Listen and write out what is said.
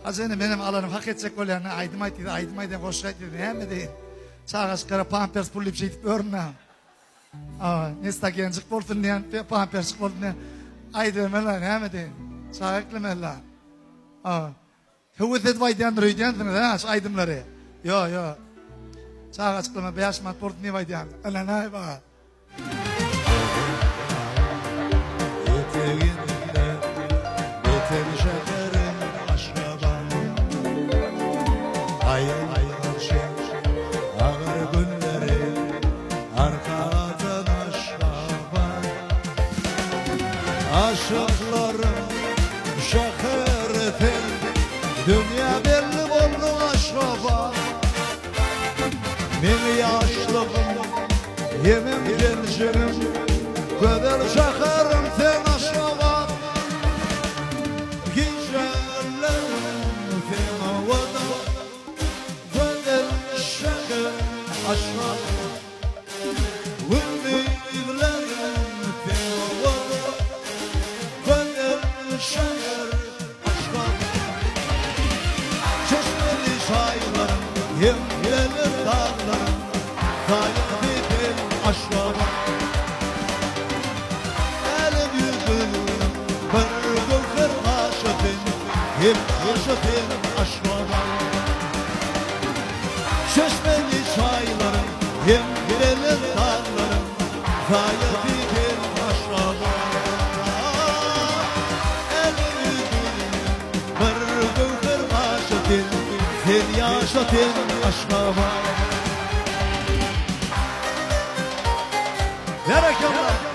Azene benim alanım hak edecek ol yani aydımaydı koşaydı ne mi değil. Çağaş kara pampers pulip şey örne. Nesta gencik bolsun diyen pampers bolsun diyen aydırmalar ne mi değil. Çağaklamalar. Hüvdet vaydiyan rüydiyan ha aydımları. Yo. Çağaş kılma beyaş mat bolsun ne vaydiyan. Alanay ba. Yeter şekerim aşkaba. Hayır ağır günleri arkadan aşkaba. Aşıklarım şekeretin dünya belli oldu aşkaba. Min yaşlığım yemim gençlerim kadar şekerim sen aşkaba. Aşkım, gönlümlerim fevvada, gönlüm şeker aşkım. Çeşmeli çaylarım, yemyelir dağlarım, kayıp edin aşkım. Elim yüzüm, bir gün kırmaşıtın, hep yaşatın aşkım. Çeşmeli çaylarım, yemyelir dağlarım, kayıp edin aşkım. Elim yüzüm, bir gün kırmaşıtın, hep yaşatın aşkım. Barakallah.